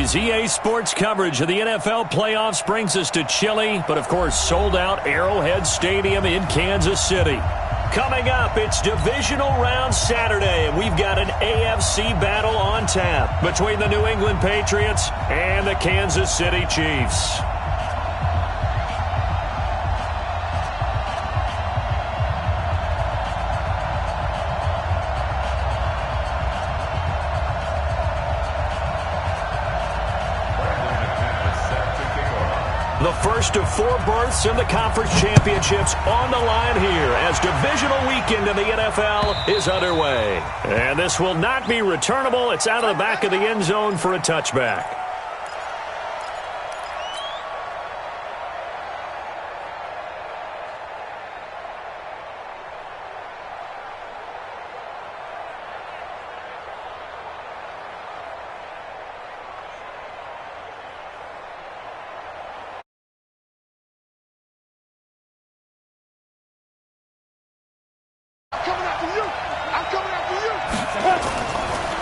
Saturday's EA Sports coverage of the NFL playoffs brings us to chilly, but of course sold-out Arrowhead Stadium in Kansas City. Coming up, it's Divisional Round Saturday, and we've got an AFC battle on tap between the New England Patriots and the Kansas City Chiefs. The first of 4 berths in the conference championships on the line here as divisional weekend in the NFL is underway. And this will not be returnable. It's out of the back of the end zone for a touchback.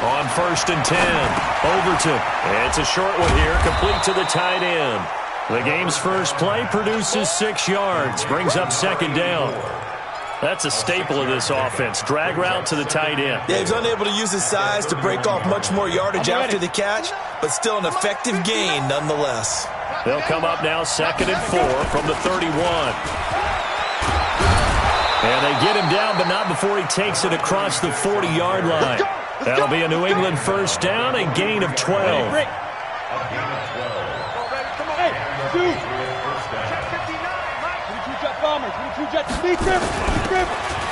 On 1st and 10, Overton. It's a short one here, complete to the tight end. The game's first play produces 6 yards, brings up 2nd down. That's a staple of this offense, drag route to the tight end. Yeah, he's unable to use his size to break off much more yardage after the catch, but still an effective gain nonetheless. They'll come up now 2nd and 4 from the 31. And they get him down, but not before he takes it across the 40-yard line. That'll be a New England first down and gain of 12.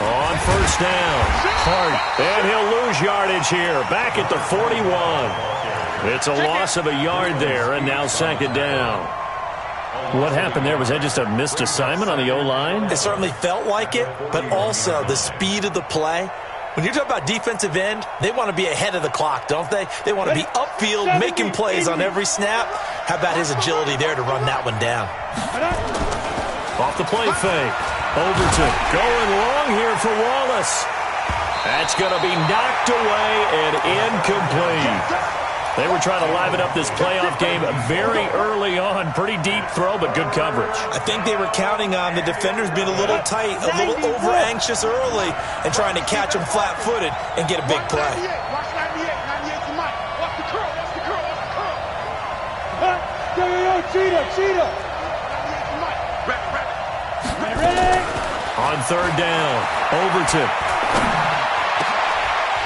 On 1st down, Hart, and he'll lose yardage here, back at the 41. It's a loss of a yard there, and now 2nd down. What happened there? Was that just a missed assignment on the O-line? It certainly felt like it, but also the speed of the play. When you talk about defensive end, they want to be ahead of the clock, don't they? They want to be upfield, making plays on every snap. How about his agility there to run that one down? Off the play fake. Overton going long here for Wallace. That's going to be knocked away and incomplete. They were trying to liven up this playoff game very early on. Pretty deep throw, but good coverage. I think they were counting on the defenders being a little tight, a little over-anxious early, and trying to catch them flat-footed and get a big play. On 3rd down, Overton.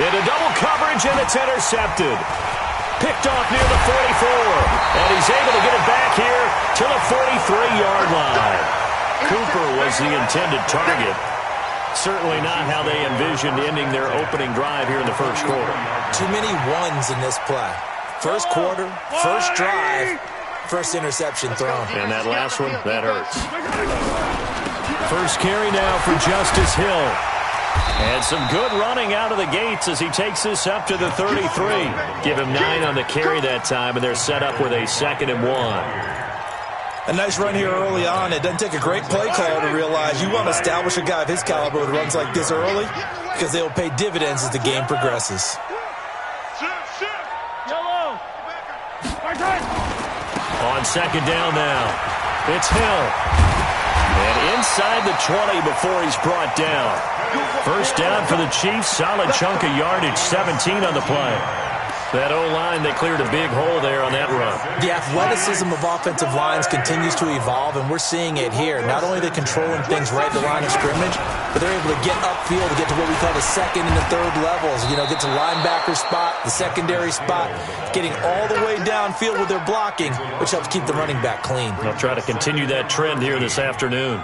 Into double coverage, and it's intercepted. Picked off near the 44, and he's able to get it back here to the 43-yard line. Cooper was the intended target. Certainly not how they envisioned ending their opening drive here in the first quarter. Too many ones in this play. First quarter, first drive, first interception thrown. And that last one, that hurts. First carry now for Justice Hill. And some good running out of the gates as he takes this up to the 33. Give him 9 on the carry that time, and they're set up with a 2nd and 1. A nice run here early on. It doesn't take a great play caller to realize you want to establish a guy of his caliber with runs like this early because they will pay dividends as the game progresses. On 2nd down now, it's Hill. And inside the 20 before he's brought down. First down for the Chiefs. Solid chunk of yardage, 17 on the play. That O-line, they cleared a big hole there on that run. The athleticism of offensive lines continues to evolve, and we're seeing it here. Not only are they controlling things right at the line of scrimmage, but they're able to get upfield to get to what we call the 2nd and the 3rd levels. You know, get to linebacker spot, the secondary spot, getting all the way downfield with their blocking, which helps keep the running back clean. They'll try to continue that trend here this afternoon.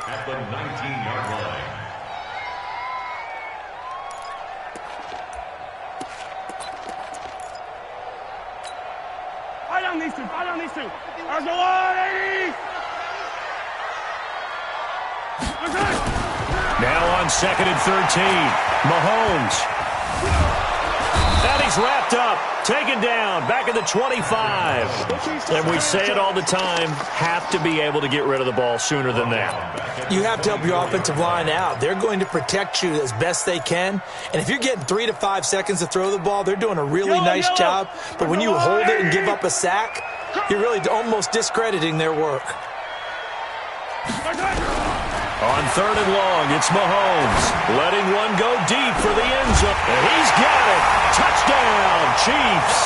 Now on 2nd and 13, Mahomes. And he's wrapped up, taken down, back at the 25. And we say it all the time, have to be able to get rid of the ball sooner than that. You have to help your offensive line out. They're going to protect you as best they can. And if you're getting 3 to 5 seconds to throw the ball, they're doing a really nice job. But when you hold it and give up a sack, you're really almost discrediting their work. On 3rd and long, it's Mahomes letting one go deep for the end zone. And he's got it. Touchdown, Chiefs.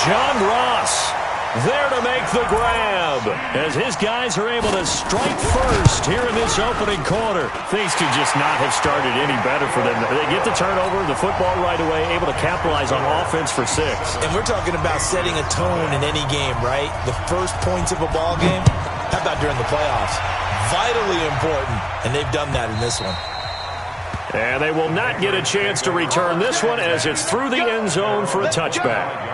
John Ross there to make the grab as his guys are able to strike first here in this opening quarter. Things could just not have started any better for them. They get the turnover, the football right away, able to capitalize on offense for 6. And we're talking about setting a tone in any game, right? The first points of a ball game. How about during the playoffs? Vitally important, and they've done that in this one. And they will not get a chance to return this one as it's through the end zone for a touchback.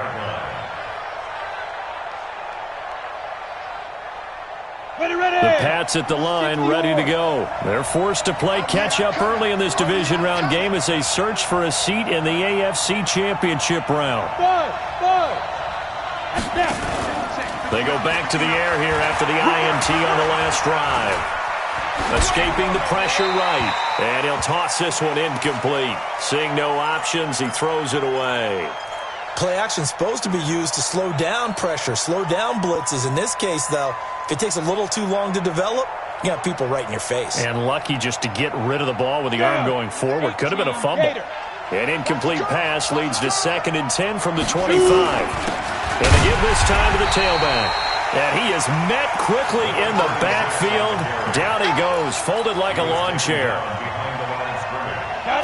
The Pats at the line, ready to go. They're forced to play catch-up early in this division round game as they search for a seat in the AFC Championship round. They go back to the air here after the INT on the last drive. Escaping the pressure right. And he'll toss this one incomplete. Seeing no options, he throws it away. Play action is supposed to be used to slow down pressure, slow down blitzes. In this case, though, if it takes a little too long to develop, you got people right in your face. And lucky just to get rid of the ball with the arm going forward. Could have been a fumble. An incomplete pass leads to 2nd and 10 from the 25. And they give this time to the tailback. And he is met quickly in the backfield. Down he goes, folded like a lawn chair.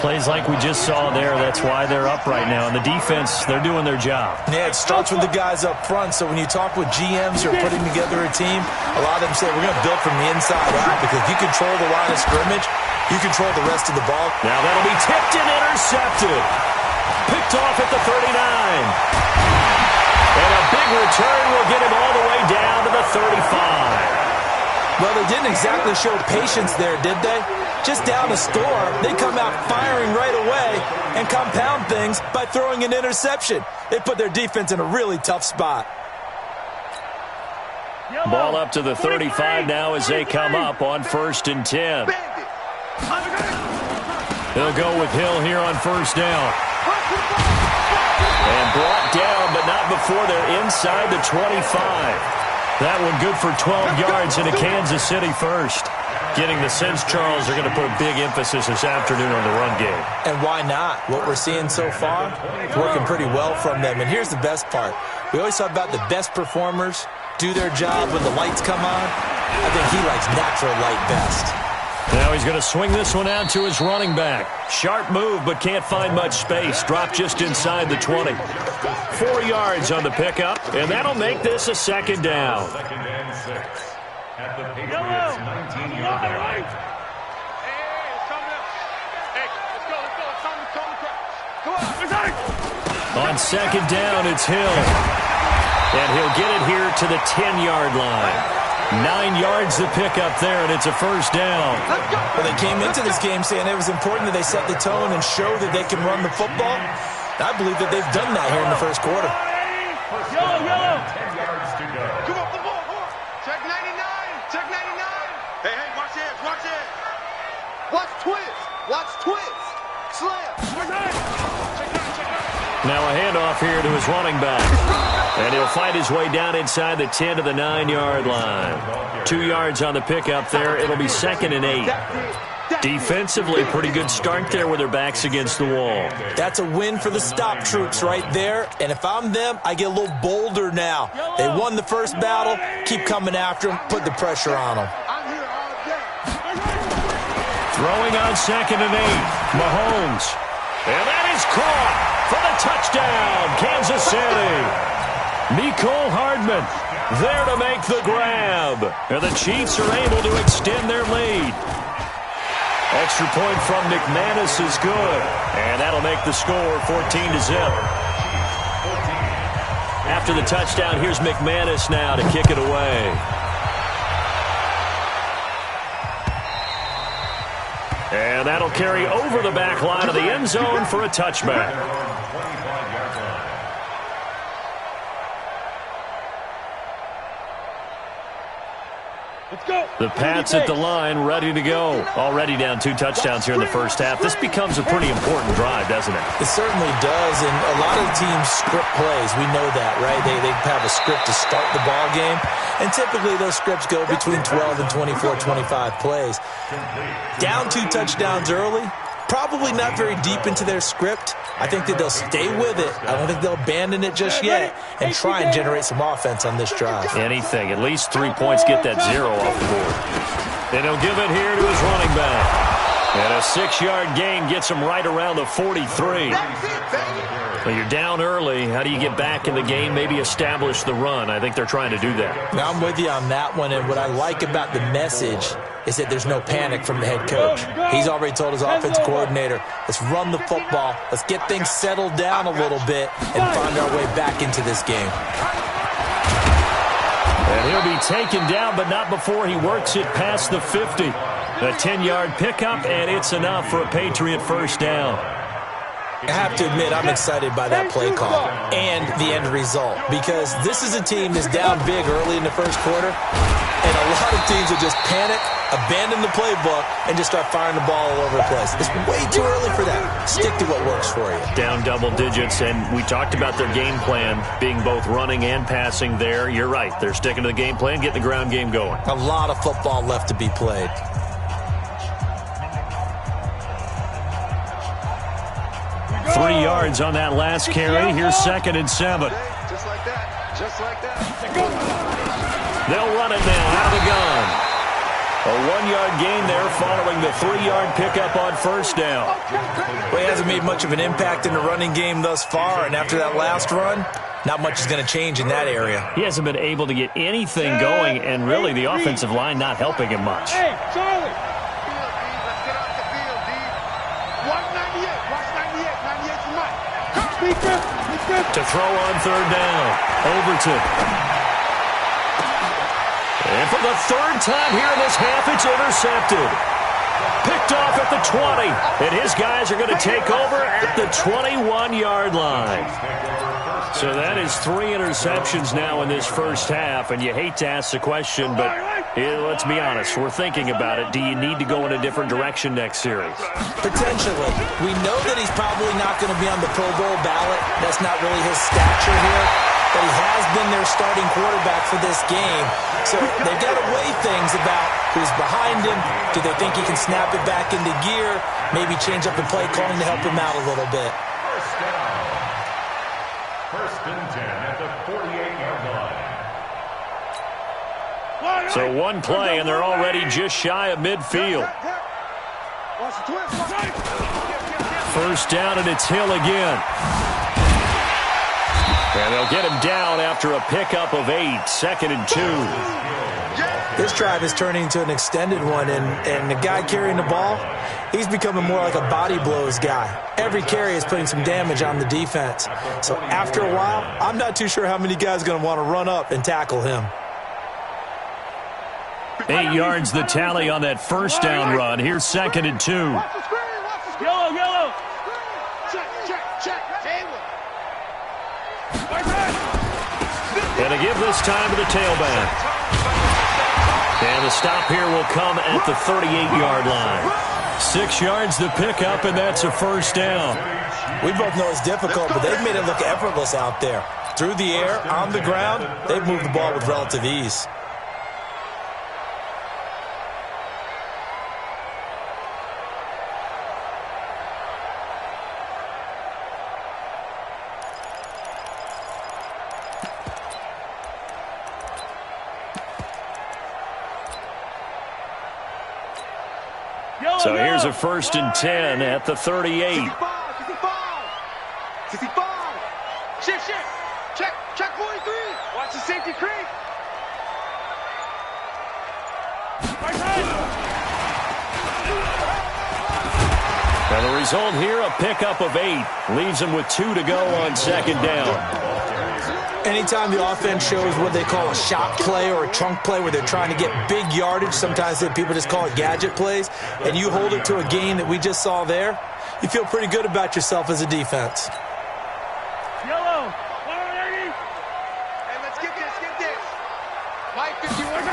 Plays like we just saw there. That's why they're up right now. And the defense, they're doing their job. Yeah, it starts with the guys up front. So when you talk with GMs who are putting together a team, a lot of them say we're going to build from the inside out because if you control the line of scrimmage, you control the rest of the ball. Now that'll be tipped and intercepted. Picked off at the 39. And a big return will get him all the way down to the 35. Well, they didn't exactly show patience there, did they? Just down a score, they come out firing right away and compound things by throwing an interception. They put their defense in a really tough spot. Ball up to the 35 now as they come up on 1st and 10. They'll go with Hill here on 1st down. And brought down, but not before they're inside the 25. That one good for 12 yards into Kansas City first. Getting the sense, Charles, they're going to put a big emphasis this afternoon on the run game. And why not? What we're seeing so far, it's working pretty well from them. And here's the best part. We always talk about the best performers do their job when the lights come on. I think he likes natural light best. Now he's going to swing this one out to his running back. Sharp move, but can't find much space. Dropped just inside the 20. 4 yards on the pickup, and that'll make this a 2nd down. On 2nd down, it's Hill. And he'll get it here to the 10-yard line. 9 yards to pick up there, and it's a 1st down. Well, they came into this game saying it was important that they set the tone and show that they can run the football. I believe that they've done that here in the 1st quarter. Yellow. 10 yards to go. Come on, come on. Check 99. Check 99. Hey, watch this. Watch this. Watch twist. Watch twist. Slam. Now a handoff here to his running back. And he'll fight his way down inside the 10 to the 9-yard line. 2 yards on the pickup there. It'll be 2nd and 8. Defensively, pretty good start there with their backs against the wall. That's a win for the stop troops right there. And if I'm them, I get a little bolder now. They won the first battle. Keep coming after them. Put the pressure on them. Throwing on 2nd and 8. Mahomes. And that is caught for the touchdown, Kansas City. Mecole Hardman there to make the grab. And the Chiefs are able to extend their lead. Extra point from McManus is good. And that'll make the score 14-0. After the touchdown, here's McManus now to kick it away. And that'll carry over the back line of the end zone for a touchback. The Pats at the line, ready to go. Already down 2 touchdowns here in the first half. This becomes a pretty important drive, doesn't it? It certainly does, and a lot of teams script plays. We know that, right? They have a script to start the ball game, and typically those scripts go between 12 and 24, 25 plays. Down 2 touchdowns early, probably not very deep into their script. I think that they'll stay with it. I don't think they'll abandon it just yet and try and generate some offense on this drive. Anything. At least 3 points, get that 0 off the board. And he'll give it here to his running back. And a 6-yard gain gets him right around the 43. Well, you're down early. How do you get back in the game? Maybe establish the run. I think they're trying to do that. Now, I'm with you on that one, and what I like about the message is that there's no panic from the head coach. He's already told his offensive coordinator, let's run the football, let's get things settled down a little bit, and find our way back into this game. And he'll be taken down, but not before he works it past the 50. A 10-yard pickup, and it's enough for a Patriot first down. I have to admit, I'm excited by that play call and the end result, because this is a team that's down big early in the first quarter, and a lot of teams will just panic, abandon the playbook, and just start firing the ball all over the place. It's way too early for that. Stick to what works for you. Down double digits, and we talked about their game plan being both running and passing there. You're right. They're sticking to the game plan, getting the ground game going. A lot of football left to be played. 3 yards on that last carry. Here's 2nd and 7. Just like that. Just like that. They'll run it now out of the gun. A 1-yard gain there following the 3-yard pickup on first down. Well, he hasn't made much of an impact in the running game thus far, and after that last run, not much is going to change in that area. He hasn't been able to get anything going, and really the offensive line not helping him much. Hey, Charlie. Let's get off the field, D. Watch 98. Watch 98. 98's the mic. To throw on 3rd down. Overton. And for the 3rd time here in this half, it's intercepted. Picked off at the 20. And his guys are going to take over at the 21-yard line. So that is 3 interceptions now in this first half. And you hate to ask the question, but let's be honest. We're thinking about it. Do you need to go in a different direction next series? Potentially. We know that he's probably not going to be on the Pro Bowl ballot. That's not really his stature here. But he has been their starting quarterback for this game. So they've got to weigh things about who's behind him. Do they think he can snap it back into gear? Maybe change up the play calling to help him out a little bit. First and 10 at the 48-yard line. So 1 play, and they're already just shy of midfield. First down, and it's Hill again. And they'll get him down after a pickup of 8, 2nd and 2. This drive is turning into an extended one, and the guy carrying the ball, he's becoming more like a body blows guy. Every carry is putting some damage on the defense. So after a while, I'm not too sure how many guys are going to want to run up and tackle him. 8 yards the tally on that first down run. Here's 2nd and 2. Yellow. Check. And to give this time to the tailback. And the stop here will come at the 38-yard line. 6 yards the pickup, and that's a first down. We both know it's difficult, but they've made it look effortless out there. Through the air, on the ground, they've moved the ball with relative ease. So here's a 1st and 10 at the 38. 65. Shift. Check 43. Watch the safety creep. And the result here, a pickup of 8. Leaves them with 2 to go on 2nd down. Anytime the offense shows what they call a shot play or a trunk play where they're trying to get big yardage, sometimes people just call it gadget plays, and you hold it to a gain that we just saw there, you feel pretty good about yourself as a defense. Yellow. Hey, let's get this. Mike 51.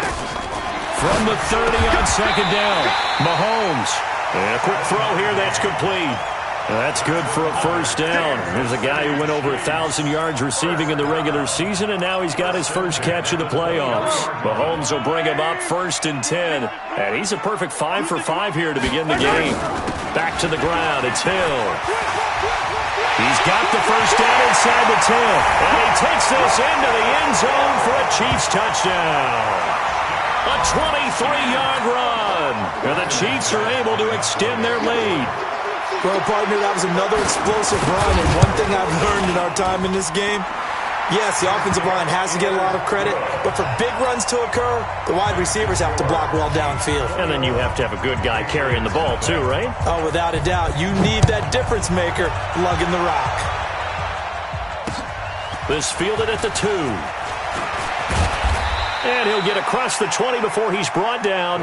From the 30 on second down, Mahomes. And a quick throw here, that's complete. That's good for a first down. There's a guy who went over 1,000 yards receiving in the regular season, and now he's got his first catch of the playoffs. Mahomes will bring him up 1st and 10. And he's a perfect 5 for 5 here to begin the game. Back to the ground, it's Hill. He's got the first down inside the 10. And he takes this into the end zone for a Chiefs touchdown. A 23-yard run. And the Chiefs are able to extend their lead. Well, partner, that was another explosive run, and one thing I've learned in our time in this game, yes, the offensive line has to get a lot of credit, but for big runs to occur, the wide receivers have to block well downfield. And then you have to have a good guy carrying the ball too, right? Oh, without a doubt. You need that difference maker lugging the rock. This fielded at the 2. And he'll get across the 20 before he's brought down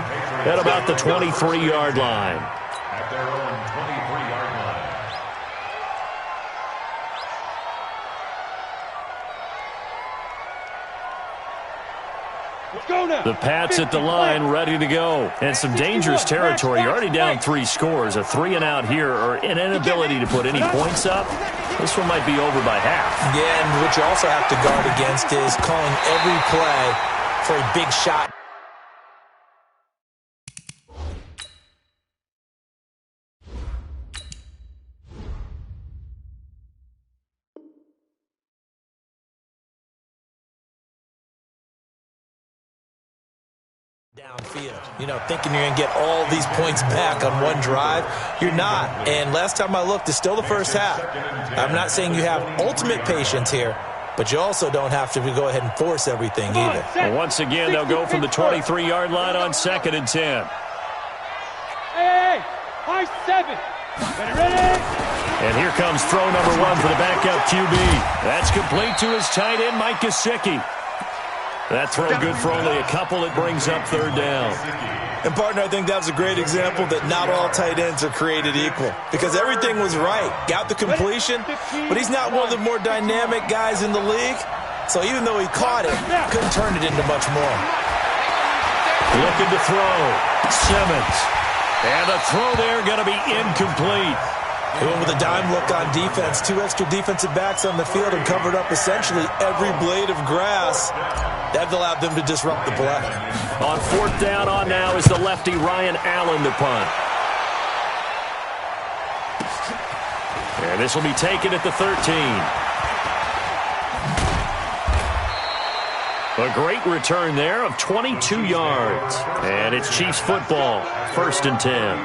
at about the 23-yard line. At their own 23-yard line. Let's go now. The Pats at the line, ready to go. And some dangerous territory. You're already down 3 scores. A 3 and out here, or an inability to put any points up. This one might be over by half. Yeah, and what you also have to guard against is calling every play for a big shot. Downfield, thinking you're going to get all these points back on one drive. You're not. And last time I looked, it's still the first half. I'm not saying you have ultimate patience here, but you also don't have to go ahead and force everything either. Well, once again, they'll go from the 23-yard line on 2nd and 10. Hey, high 7. Ready? And here comes throw number 1 for the backup QB. That's complete to his tight end, Mike Gesicki. That throw good for only a couple. It brings up 3rd down. And, partner, I think that was a great example that not all tight ends are created equal, because everything was right. Got the completion, but he's not one of the more dynamic guys in the league. So even though he caught it, couldn't turn it into much more. Looking to throw. Simmons. And the throw there going to be incomplete. He went with a dime look on defense. 2 extra defensive backs on the field and covered up essentially every blade of grass. That allowed them to disrupt the play. On 4th down on now is the lefty Ryan Allen to punt. And this will be taken at the 13. A great return there of 22 yards. And it's Chiefs football, 1st and 10.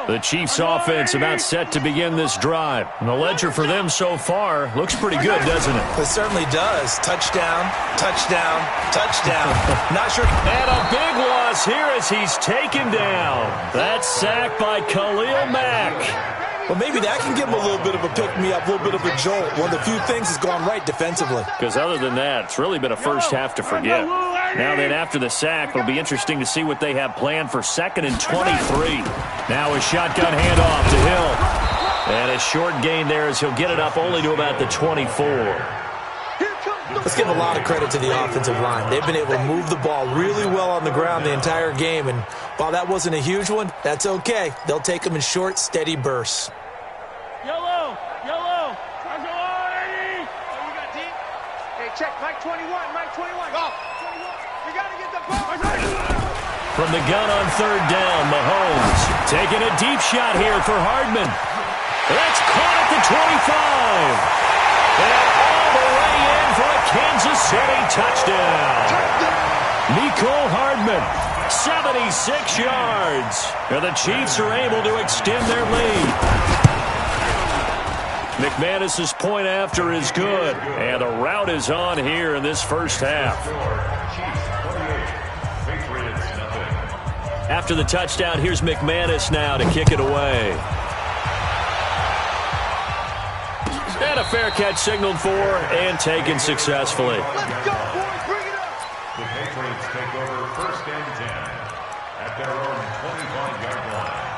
The Chiefs offense about set to begin this drive. And the ledger for them so far looks pretty good, doesn't it? It certainly does. Touchdown, touchdown, touchdown. Not sure. And a big loss here as he's taken down. That sack by Khalil Mack. Well, maybe that can give him a little bit of a pick-me-up, a little bit of a jolt. One of the few things has gone right defensively. Because other than that, it's really been a first half to forget. Now then, after the sack, it'll be interesting to see what they have planned for 2nd and 23. Now a shotgun handoff to Hill. And a short gain there as he'll get it up only to about the 24. Let's give a lot of credit to the offensive line. They've been able to move the ball really well on the ground the entire game. And while that wasn't a huge one, that's okay. They'll take them in short, steady bursts. Yellow. Eddie. Oh, you got deep? Hey, check. Mike 21. Go. 21. We got to get the ball. From the gun on 3rd down, Mahomes taking a deep shot here for Hardman. That's caught at the 25. And all the way in for a Kansas City touchdown. Mecole Hardman, 76 yards. And the Chiefs are able to extend their lead. McManus's point after is good. And the route is on here in this first half. After the touchdown, here's McManus now to kick it away. And a fair catch signaled for and taken successfully. Let's go, boys. Bring it up. The Patriots take over 1st and 10 at their own 25-yard line.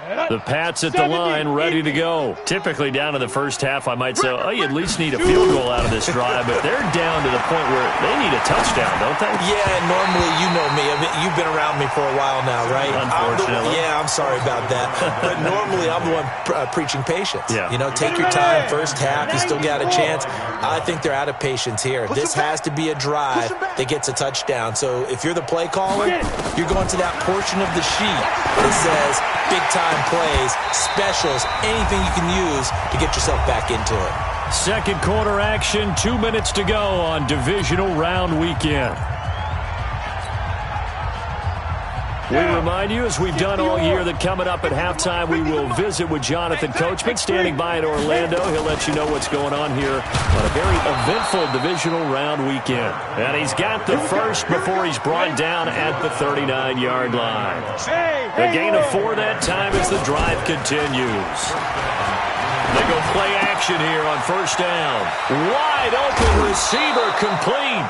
The Pats at the line, ready to go. Typically down in the first half, I might say, oh, you at least need a field goal out of this drive, but they're down to the point where they need a touchdown, don't they? Yeah, normally, you know me. I mean, you've been around me for a while now, right? Unfortunately. I'm sorry about that. But normally, I'm the one preaching patience. Yeah. You know, take your time, first half, you still got a chance. I think they're out of patience here. This has to be a drive that gets a touchdown. So if you're the play caller, you're going to that portion of the sheet that says big-time plays, specials, anything you can use to get yourself back into it. Second quarter action, 2 minutes to go on divisional round weekend. We remind you, as we've done all year, that coming up at halftime, we will visit with Jonathan Coachman, standing by in Orlando. He'll let you know what's going on here on a very eventful divisional round weekend. And he's got the first before he's brought down at the 39-yard line. The gain of 4 that time as the drive continues. They go play action here on first down. Wide open receiver complete.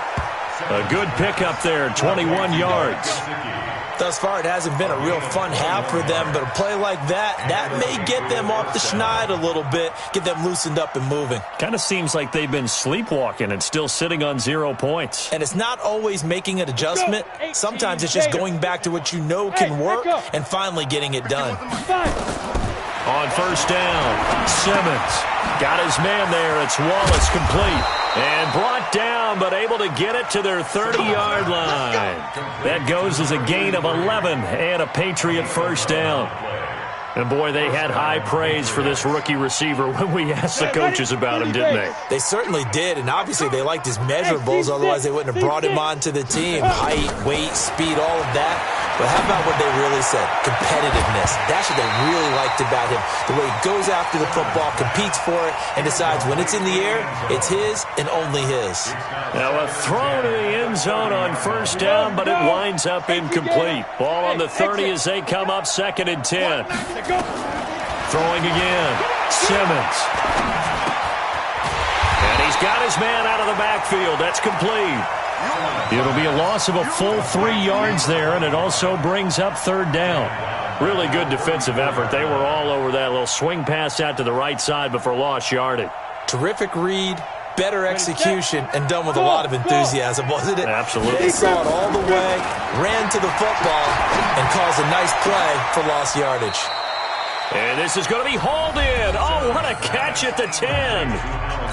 A good pickup there, 21 yards. Thus far, it hasn't been a real fun half for them, but a play like that may get them off the schneid a little bit, get them loosened up and moving. Kind of seems like they've been sleepwalking and still sitting on 0 points. And it's not always making an adjustment. Sometimes it's just going back to what you know can work and finally getting it done. On first down, Simmons got his man there. It's Wallace complete. And brought down, but able to get it to their 30-yard line. That goes as a gain of 11 and a Patriot first down. And, boy, they had high praise for this rookie receiver when we asked the coaches about him, didn't they? They certainly did, and obviously they liked his measurables. Otherwise, they wouldn't have brought him onto the team. Height, weight, speed, all of that. But how about what they really said? Competitiveness. That's what they really liked about him. The way he goes after the football, competes for it, and decides when it's in the air, it's his and only his. Now a throw to the end zone on first down, but it winds up incomplete. Ball on the 30 as they come up 2nd and 10. Throwing again. Simmons. And he's got his man out of the backfield. That's complete. It'll be a loss of a full 3 yards there, and it also brings up 3rd down. Really good defensive effort. They were all over that little swing pass out to the right side, but for lost yardage. Terrific read, better execution, and done with a lot of enthusiasm, wasn't it? Absolutely. They saw it all the way, ran to the football, and caused a nice play for lost yardage. And this is going to be hauled in. Oh, what a catch at the 10.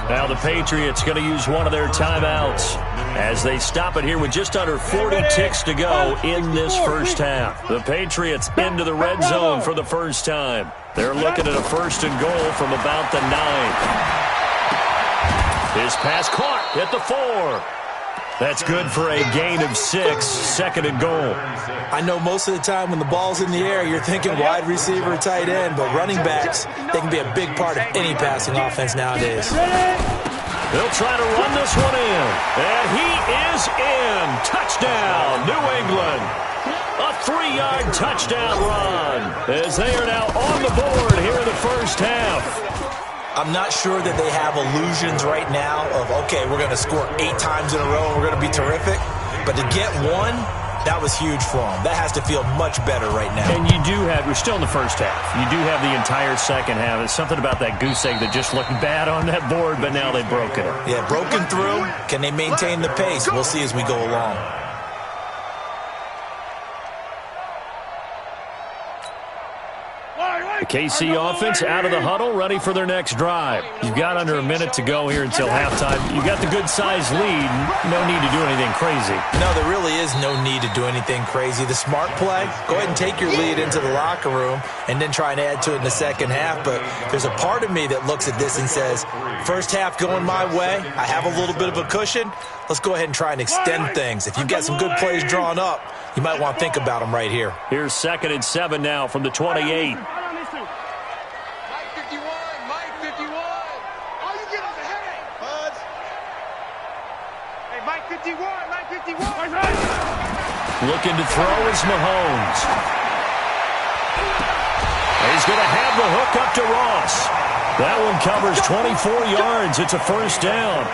Now the Patriots going to use one of their timeouts as they stop it here with just under 40 ticks to go in this first half. The Patriots into the red zone for the first time. They're looking at a 1st and goal from about the 9. His pass caught at the 4. That's good for a gain of 6, 2nd and goal. I know most of the time when the ball's in the air, you're thinking wide receiver, tight end, but running backs, they can be a big part of any passing offense nowadays. They'll try to run this one in, and he is in. Touchdown, New England. A 3-yard touchdown run as they are now on the board here in the first half. I'm not sure that they have illusions right now of, okay, we're going to score 8 times in a row and we're going to be terrific. But to get one, that was huge for them. That has to feel much better right now. And you do have, we're still in the first half. You do have the entire second half. It's something about that goose egg that just looked bad on that board, but now they've broken it. Yeah, broken through. Can they maintain the pace? We'll see as we go along. The KC offense out of the huddle, ready for their next drive. You've got under a minute to go here until halftime. You've got the good-sized lead. No need to do anything crazy. No, there really is no need to do anything crazy. The smart play, go ahead and take your lead into the locker room and then try and add to it in the second half. But there's a part of me that looks at this and says, first half going my way, I have a little bit of a cushion. Let's go ahead and try and extend things. If you've got some good plays drawn up, you might want to think about them right here. Here's 2nd and 7 now from the 28. Looking to throw is Mahomes. He's going to have the hook up to Ross. That one covers 24 yards. It's a first down.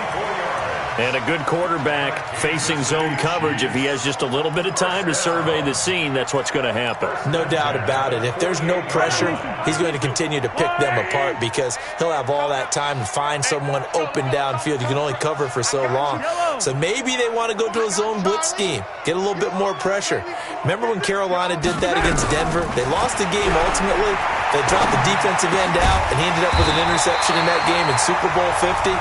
And a good quarterback facing zone coverage. If he has just a little bit of time to survey the scene, that's what's going to happen. No doubt about it. If there's no pressure, he's going to continue to pick them apart because he'll have all that time to find someone open downfield. You can only cover for so long. So maybe they want to go to a zone blitz scheme, get a little bit more pressure. Remember when Carolina did that against Denver? They lost the game ultimately. They dropped the defensive end out, and he ended up with an interception in that game in Super Bowl 50.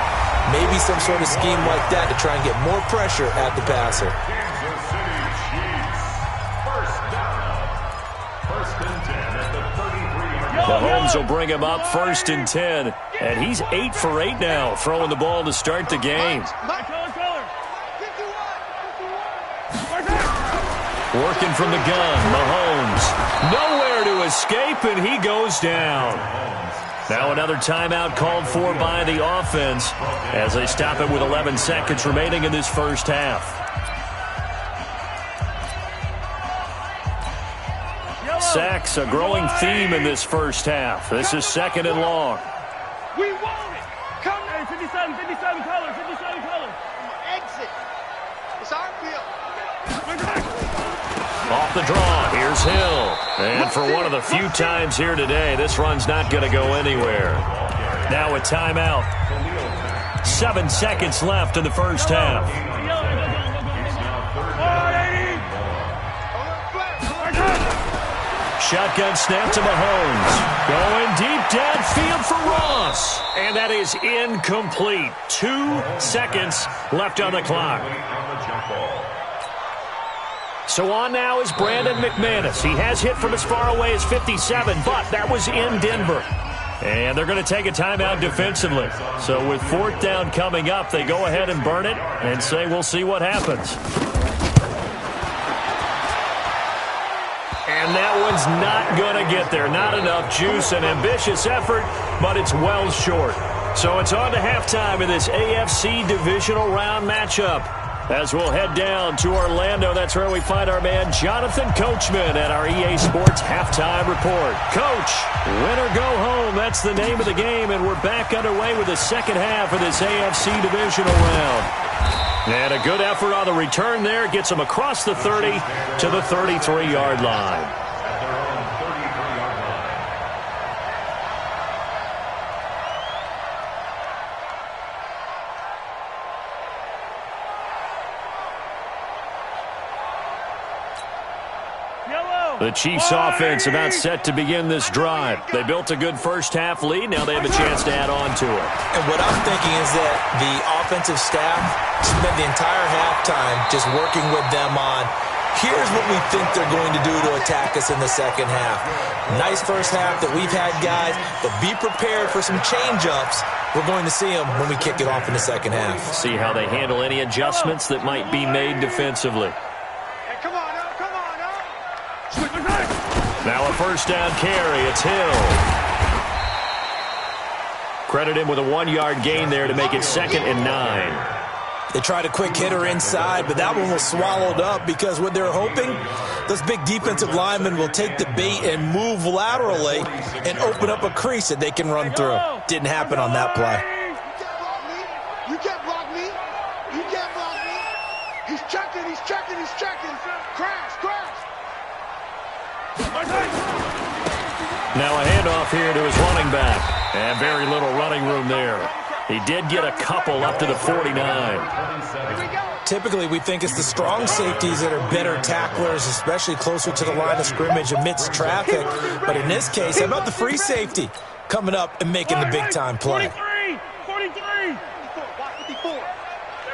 Maybe some sort of scheme like that to try and get more pressure at the passer. Kansas City Chiefs. First down. First and 10 at the 33-yard line. Mahomes will bring him up 1st and 10. And he's 8 for 8 now, throwing the ball to start the game. Working from the gun, Mahomes. Nowhere to escape, and he goes down. Now another timeout called for by the offense as they stop it with 11 seconds remaining in this first half. Sacks, a growing theme in this first half. This is 2nd and long. We want it. Come on. 57 colors, 57 colors. Exit. It's our field. Off the draw, here's Hill. And for one of the few times here today, this run's not going to go anywhere. Now a timeout. 7 seconds left in the first half. Shotgun snap to Mahomes. Going deep downfield for Ross. And that is incomplete. 2 seconds left on the clock. So on now is Brandon McManus. He has hit from as far away as 57, but that was in Denver. And they're going to take a timeout defensively. So with 4th down coming up, they go ahead and burn it and say we'll see what happens. And that one's not going to get there. Not enough juice, an ambitious effort, but it's well short. So it's on to halftime in this AFC divisional round matchup. As we'll head down to Orlando, that's where we find our man Jonathan Coachman at our EA Sports Halftime Report. Coach, win or go home, that's the name of the game, and we're back underway with the second half of this AFC divisional round. And a good effort on the return there gets them across the 30 to the 33-yard line. The Chiefs offense about set to begin this drive. They built a good first-half lead. Now they have a chance to add on to it. And what I'm thinking is that the offensive staff spent the entire halftime just working with them on, here's what we think they're going to do to attack us in the second half. Nice first half that we've had, guys, but be prepared for some change-ups. We're going to see them when we kick it off in the second half. See how they handle any adjustments that might be made defensively. Now a first down carry. It's Hill. Credit him with a 1-yard gain there to make it 2nd and 9. They tried a quick hitter inside, but that one was swallowed up because what they're hoping, those big defensive linemen will take the bait and move laterally and open up a crease that they can run through. Didn't happen on that play. You can't block me. You can't block me. He's checking. Crash. Now a handoff here to his running back. And very little running room there. He did get a couple up to the 49. Typically, we think it's the strong safeties that are better tacklers, especially closer to the line of scrimmage amidst traffic. But in this case, how about the free safety coming up and making the big-time play? 43.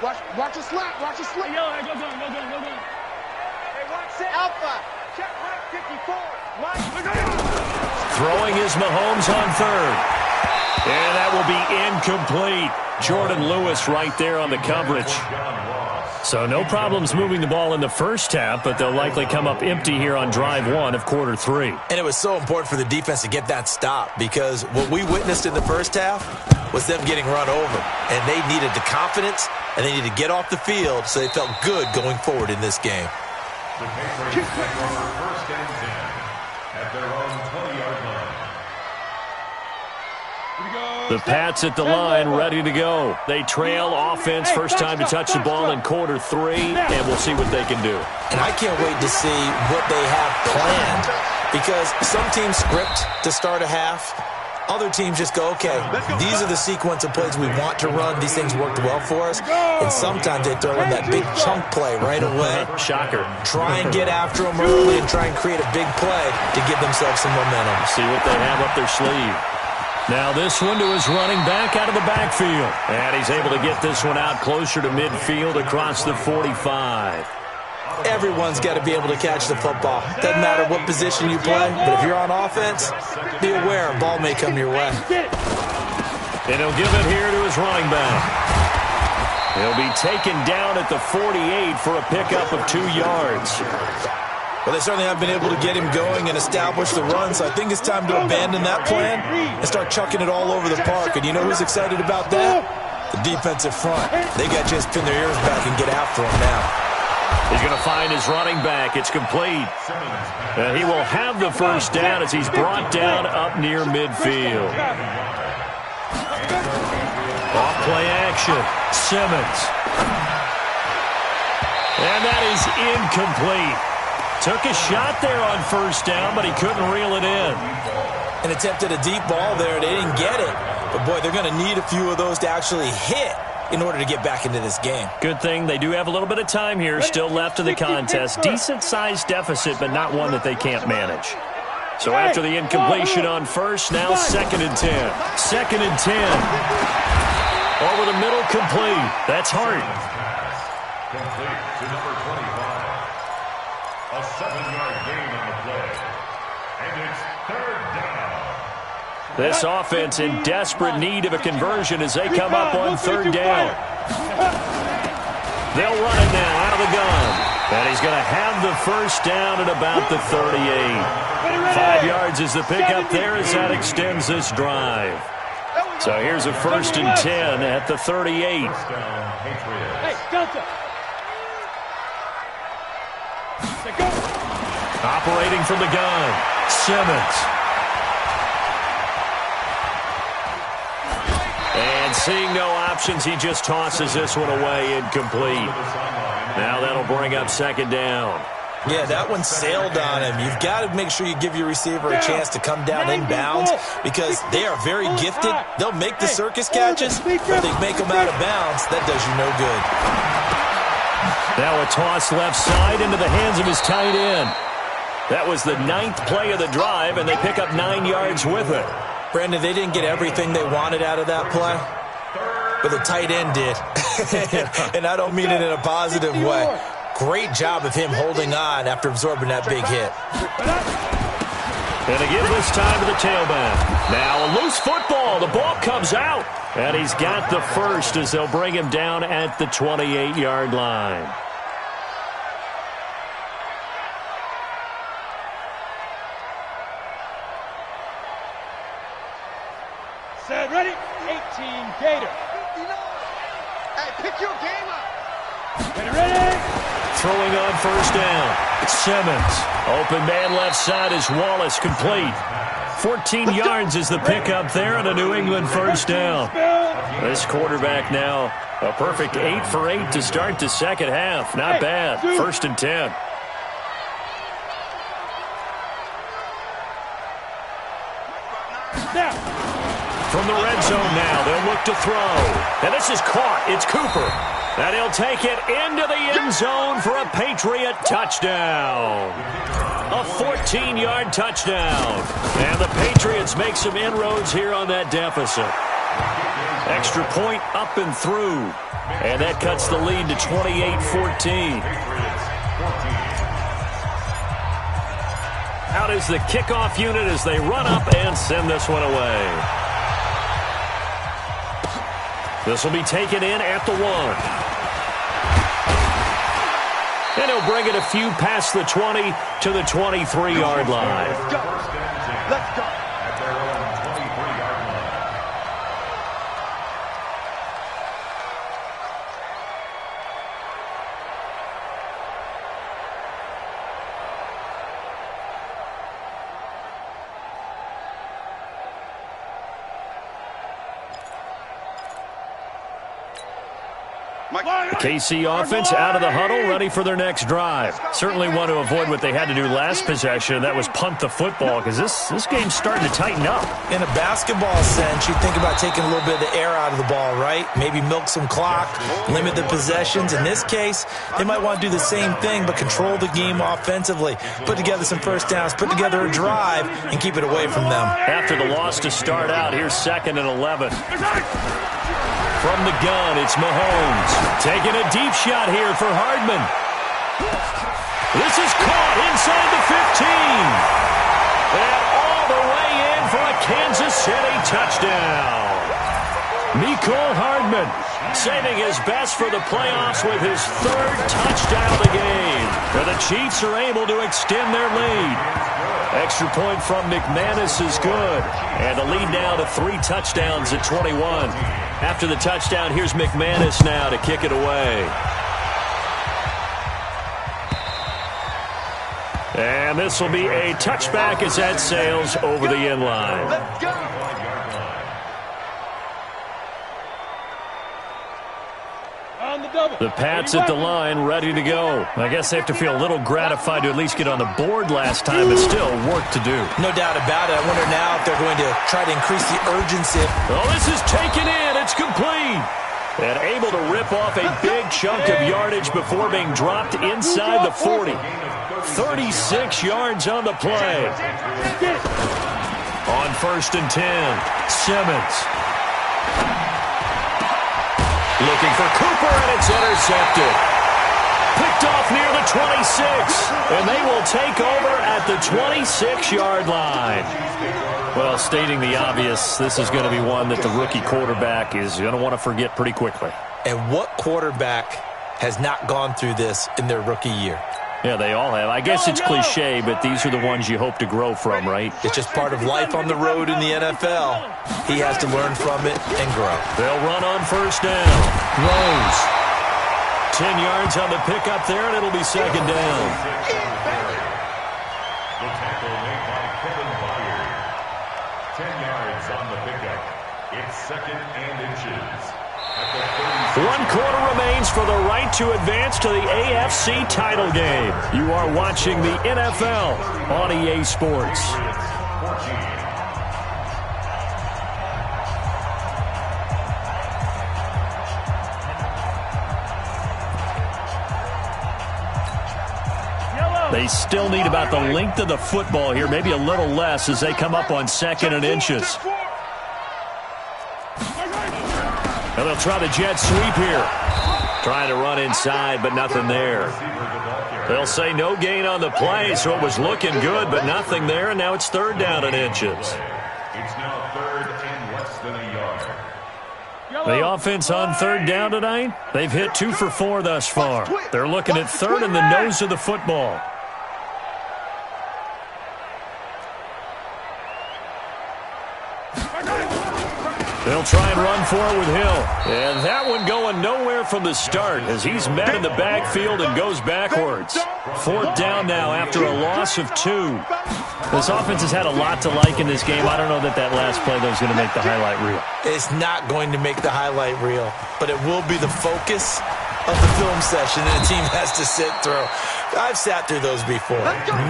Watch your slap. Watch your slap. Go. Hey, watch it. Alpha. Check right 54. Throwing is Mahomes on 3rd. And that will be incomplete. Jordan Lewis right there on the coverage. So no problems moving the ball in the first half, but they'll likely come up empty here on drive 1 of quarter 3. And it was so important for the defense to get that stop because what we witnessed in the first half was them getting run over. And they needed the confidence, and they needed to get off the field so they felt good going forward in this game. The Patriots take over 1st and 10 at their own 20-yard line. The Pats at the line, ready to go. They trail offense, first time to touch the ball in quarter 3, and we'll see what they can do. And I can't wait to see what they have planned, because some teams script to start a half. Other teams just go, okay, these are the sequence of plays we want to run. These things worked well for us. And sometimes they throw in that big chunk play right away. Shocker. Try and get after them early and try and create a big play to give themselves some momentum. See what they have up their sleeve. Now this one to his running back out of the backfield. And he's able to get this one out closer to midfield across the 45. Everyone's got to be able to catch the football. Doesn't matter what position you play, but if you're on offense, be aware a ball may come your way. And he'll give it here to his running back. He'll be taken down at the 48 for a pickup of 2 yards. Well, they certainly have been able to get him going and establish the run, so I think it's time to abandon that plan and start chucking it all over the park. And you know who's excited about that? The defensive front. They got to just pin their ears back and get after him now. He's going to find his running back. It's complete. He will have the first down as he's brought down up near midfield. Off play action. Simmons. And that is incomplete. Took a shot there on first down, but he couldn't reel it in. And attempted a deep ball there. They didn't get it. But, boy, they're going to need a few of those to actually hit in order to get back into this game. Good thing they do have a little bit of time here still left in the contest. Decent-sized deficit, but not one that they can't manage. So after the incompletion on first, now 2nd and 10. 2nd and 10. Over the middle, complete. That's Hart. Complete to number 25. A 7-yard gain on the play. And it's 3rd down. This offense in desperate need of a conversion as they come up on 3rd down. They'll run it now out of the gun. And he's going to have the first down at about the 38. 5 yards is the pickup there as that extends this drive. So here's a 1st and 10 at the 38. Operating from the gun, Simmons. And seeing no options, he just tosses this one away, incomplete. Now that'll bring up 2nd down. Yeah, that one sailed on him. You've got to make sure you give your receiver a chance to come down inbounds because they are very gifted. They'll make the circus catches, but if they make them out of bounds, that does you no good. Now a toss left side into the hands of his tight end. That was the 9th play of the drive, and they pick up 9 yards with it. Brandon, they didn't get everything they wanted out of that play, but the tight end did. And I don't mean it in a positive way. Great job of him holding on after absorbing that big hit. And again this time to the tailback. Now a loose football. The ball comes out. And he's got the first as they'll bring him down at the 28-yard line. Set, ready? 18, Gator. Hey, pick your game up. Get it ready. Throwing on first down. Simmons. Open man left side is Wallace, complete. 14 yards is the pickup there and a New England first down. This quarterback now a perfect 8 for 8 to start the second half. Not bad. 1st and 10. From the red zone now, they'll look to throw. And this is caught. It's Cooper. And he'll take it into the end zone for a Patriot touchdown. A 14-yard touchdown. And the Patriots make some inroads here on that deficit. Extra point up and through. And that cuts the lead to 28-14. Out is the kickoff unit as they run up and send this one away. This will be taken in at the 1. And he'll bring it a few past the 20 to the 23-yard line. Let's go. Let's go. At their own 23-yard line. The KC offense out of the huddle, ready for their next drive. Certainly want to avoid what they had to do last possession. That was punt the football, because this game's starting to tighten up. In a basketball sense, you think about taking a little bit of the air out of the ball, right? Maybe milk some clock, limit the possessions. In this case, they might want to do the same thing, but control the game offensively. Put together some first downs, put together a drive, and keep it away from them. After the loss to start out, here's 2nd and 11. From the gun, it's Mahomes. Taking a deep shot here for Hardman. This is caught inside the 15. And all the way in for a Kansas City touchdown. Mecole Hardman saving his best for the playoffs with his 3rd touchdown of the game. Where the Chiefs are able to extend their lead. Extra point from McManus is good. And the lead now to 3 touchdowns at 21. After the touchdown, here's McManus now to kick it away. And this will be a touchback as that sails over the end line. Let's go. The Pats at the line, ready to go. I guess they have to feel a little gratified to at least get on the board last time, but still work to do. No doubt about it. I wonder now if they're going to try to increase the urgency. Oh, this is taken in. It's complete. And able to rip off a big chunk of yardage before being dropped inside the 40. 36 yards on the play. On 1st and 10, Simmons. Looking for Cooper, and it's intercepted. Picked off near the 26, and they will take over at the 26-yard line. Well, stating the obvious, this is going to be one that the rookie quarterback is going to want to forget pretty quickly. And what quarterback has not gone through this in their rookie year? Yeah, they all have. I guess it's cliche, but these are the ones you hope to grow from, right? It's just part of life on the road in the NFL. He has to learn from it and grow. They'll run on 1st down. Rose. 10 yards on the pickup there, and it'll be 2nd down. The tackle made by Kevin Byard. 10 yards on the pickup. It's 2nd and inches. 1 quarter remains for the right to advance to the AFC title game. You are watching the NFL on EA Sports. They still need about the length of the football here, maybe a little less as they come up on 2nd and inches. And they'll try the jet sweep here. Trying to run inside, but nothing there. They'll say no gain on the play, so it was looking good, but nothing there, and now it's 3rd down and inches. It's now 3rd and less than a yard. The offense on 3rd down tonight, they've hit 2 for 4 thus far. They're looking at 3rd and the nose of the football. They'll try and run for it with Hill. And that one going nowhere from the start as he's met in the backfield and goes backwards. 4th down now after a loss of 2. This offense has had a lot to like in this game. I don't know that last play, though, is going to make the highlight reel. It's not going to make the highlight reel, but it will be the focus of the film session that a team has to sit through. I've sat through those before.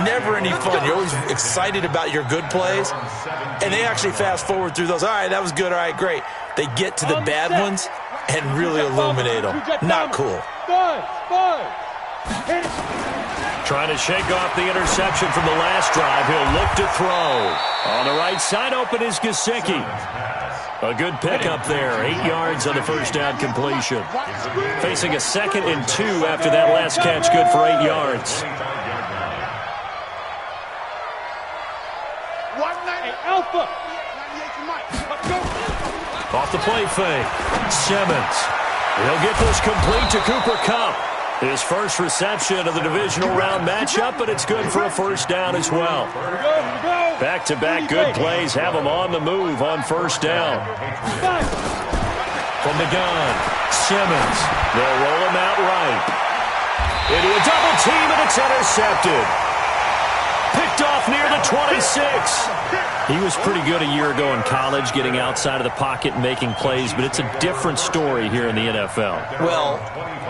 Never any fun. You're always excited about your good plays, and they actually fast forward through those. All right, that was good. All right, great. They get to the bad ones and really illuminate them. Not cool. Trying to shake off the interception from the last drive. He'll look to throw. On the right side, open is Gesicki. A good pickup there. 8 yards on the 1st down completion. Facing a 2nd and 2 after that last catch. Good for 8 yards. Alpha. Off the play fake. Simmons. He'll get this complete to Cooper Kupp. His first reception of the divisional round matchup, but it's good for a 1st down as well. Back-to-back good plays have him on the move on 1st down. From the gun, Simmons. They'll roll him out right. Into a double team, and it's intercepted. Picked off off near the 26. He was pretty good a year ago in college, getting outside of the pocket and making plays, but it's a different story here in the NFL. Well,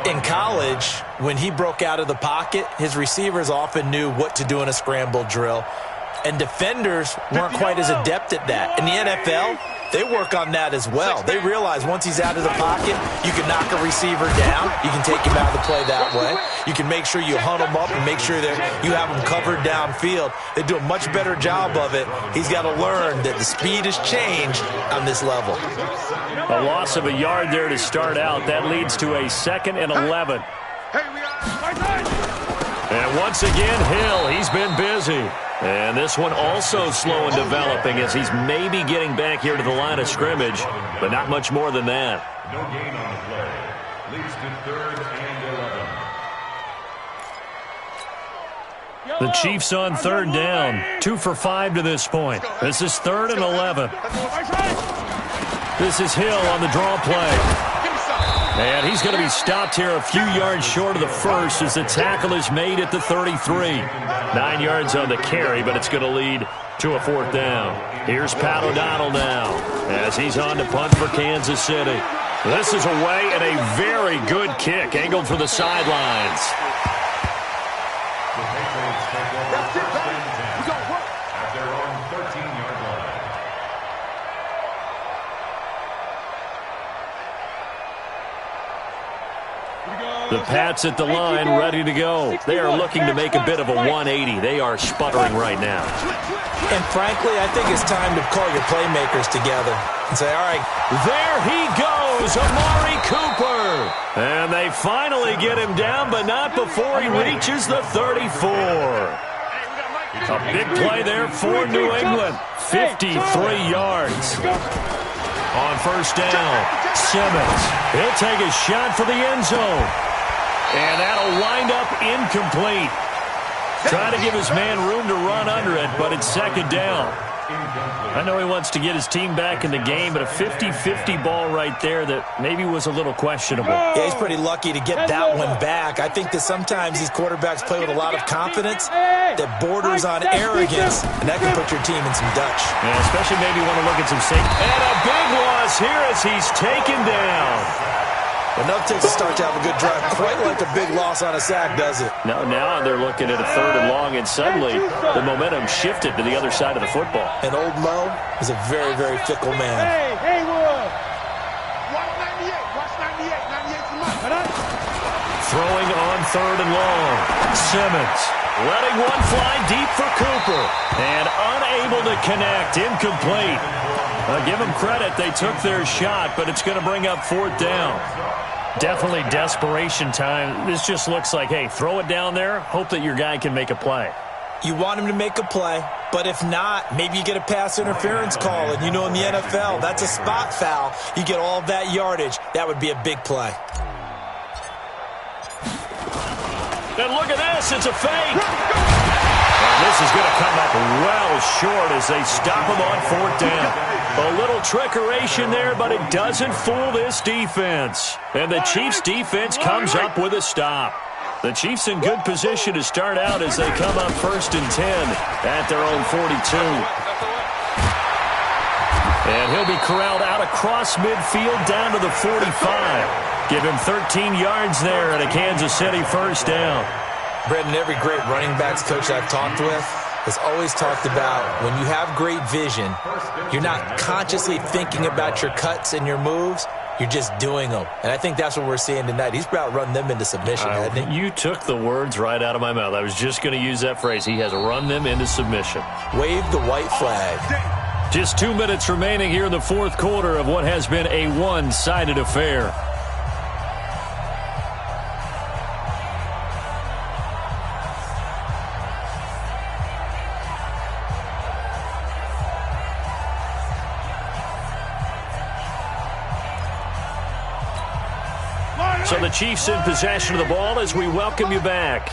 in college, when he broke out of the pocket, his receivers often knew what to do in a scramble drill, and defenders weren't quite as adept at that. In the NFL, they work on that as well. They realize once he's out of the pocket, you can knock a receiver down. You can take him out of the play that way. You can make sure you hunt him up and make sure that you have him covered downfield. They do a much better job of it. He's got to learn that the speed has changed on this level. A loss of a yard there to start out. That leads to a 2nd and 11. And once again, Hill, he's been busy. And this one also slow in developing as he's maybe getting back here to the line of scrimmage, but not much more than that. No gain on the play. Leads to 3rd and 11. The Chiefs on 3rd down. 2 for 5 to this point. This is 3rd and 11. This is Hill on the draw play. And he's going to be stopped here a few yards short of the first as the tackle is made at the 33. 9 yards on the carry, but it's going to lead to a 4th down. Here's Pat O'Donnell now as he's on to punt for Kansas City. This is away and a very good kick angled for the sidelines. The Patriots take over first and 10 at their own 13-yard line. The Pats at the line, ready to go. They are looking to make a bit of a 180. They are sputtering right now. And frankly, I think it's time to call your playmakers together and say, all right. There he goes, Amari Cooper. And they finally get him down, but not before he reaches the 34. A big play there for New England. 53 yards. On first down, Simmons. He'll take a shot for the end zone. And that'll wind up incomplete. Trying to give his man room to run under it, but it's 2nd down. I know he wants to get his team back in the game, but a 50-50 ball right there that maybe was a little questionable. Yeah, he's pretty lucky to get that one back. I think that sometimes these quarterbacks play with a lot of confidence that borders on arrogance, and that can put your team in some Dutch. Yeah, especially maybe want to look at some safety. And a big loss here as he's taken down. Enough takes a start to have a good drive. Quite like a big loss on a sack, does it? Now they're looking at a 3rd and long, and suddenly the momentum shifted to the other side of the football. And old Mo is a very, very fickle man. Hey, Haywood! Watch 98. Watch 98. 98's the money. Throwing on 3rd and long. Simmons letting one fly deep for Cooper. And unable to connect. Incomplete. Give them credit. They took their shot, but it's going to bring up 4th down. Definitely desperation time. This just looks like, hey, throw it down there. Hope that your guy can make a play. You want him to make a play, but if not, maybe you get a pass interference call. And you know in the NFL, that's a spot foul. You get all of that yardage. That would be a big play. And look at this. It's a fake. And this is going to come up well short as they stop him on 4th down. A little trickeration there, but it doesn't fool this defense. And the Chiefs' defense comes up with a stop. The Chiefs in good position to start out as they come up 1st and 10 at their own 42. And he'll be corralled out across midfield down to the 45. Give him 13 yards there at a Kansas City 1st down. Brendan, every great running backs coach I've talked with has always talked about when you have great vision, you're not consciously thinking about your cuts and your moves. You're just doing them. And I think that's what we're seeing tonight. He's about run them into submission, hasn't he? You took the words right out of my mouth. I was just going to use that phrase. He has run them into submission. Wave the white flag. Just 2 minutes remaining here in the 4th quarter of what has been a one-sided affair. So the Chiefs in possession of the ball as we welcome you back.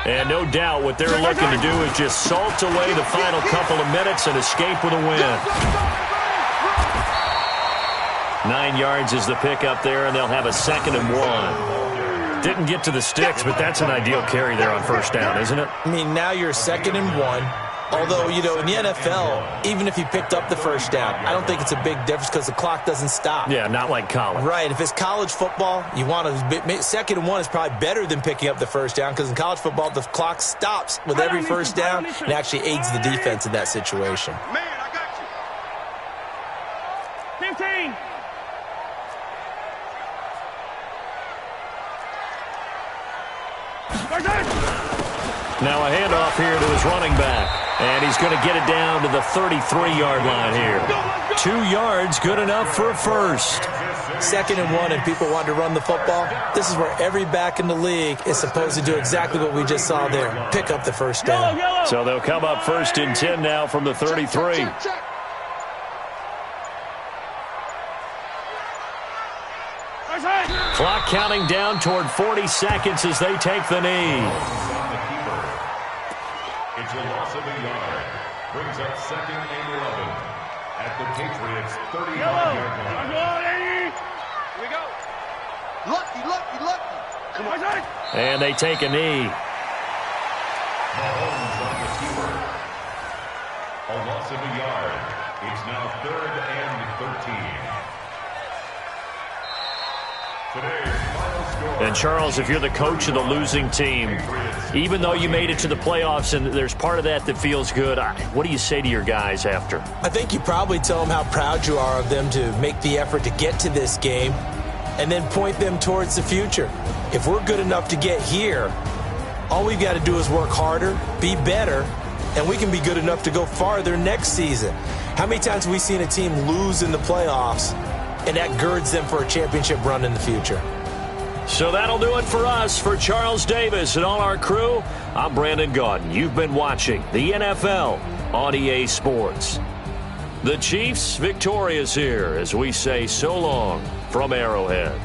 And no doubt what they're looking to do is just salt away the final couple of minutes and escape with a win. 9 yards is the pickup there, and they'll have a 2nd and 1. Didn't get to the sticks, but that's an ideal carry there on 1st down, isn't it? I mean, now you're 2nd and 1. Although, you know, in the NFL, even if you picked up the first down, I don't think it's a big difference because the clock doesn't stop. Yeah, not like college. Right. If it's college football, you want to second and one is probably better than picking up the first down because in college football, the clock stops with every first down and actually aids the defense in that situation. Man, I got you. 15. Now a handoff here to his running back. And he's going to get it down to the 33-yard line here. 2 yards, good enough for a first. Second and one, and people want to run the football. This is where every back in the league is supposed to do exactly what we just saw there. Pick up the first down. So they'll come up 1st and 10 now from the 33. Check. Clock counting down toward 40 seconds as they take the knee. It's a loss of a yard. Brings up 2nd and 11 at the Patriots' 35-yard line. Here we go. Lucky. Come on. And they take a knee. Mahomes on the keeper. A loss of a yard. It's now 3rd and 13. Today's final score. And, Charles, if you're the coach of the losing team, even though you made it to the playoffs and there's part of that feels good, what do you say to your guys after? I think you probably tell them how proud you are of them to make the effort to get to this game and then point them towards the future. If we're good enough to get here, all we've got to do is work harder, be better, and we can be good enough to go farther next season. How many times have we seen a team lose in the playoffs, and that girds them for a championship run in the future? So that'll do it for us. For Charles Davis and all our crew, I'm Brandon Gaudin. You've been watching the NFL on EA Sports. The Chiefs victorious here as we say so long from Arrowhead.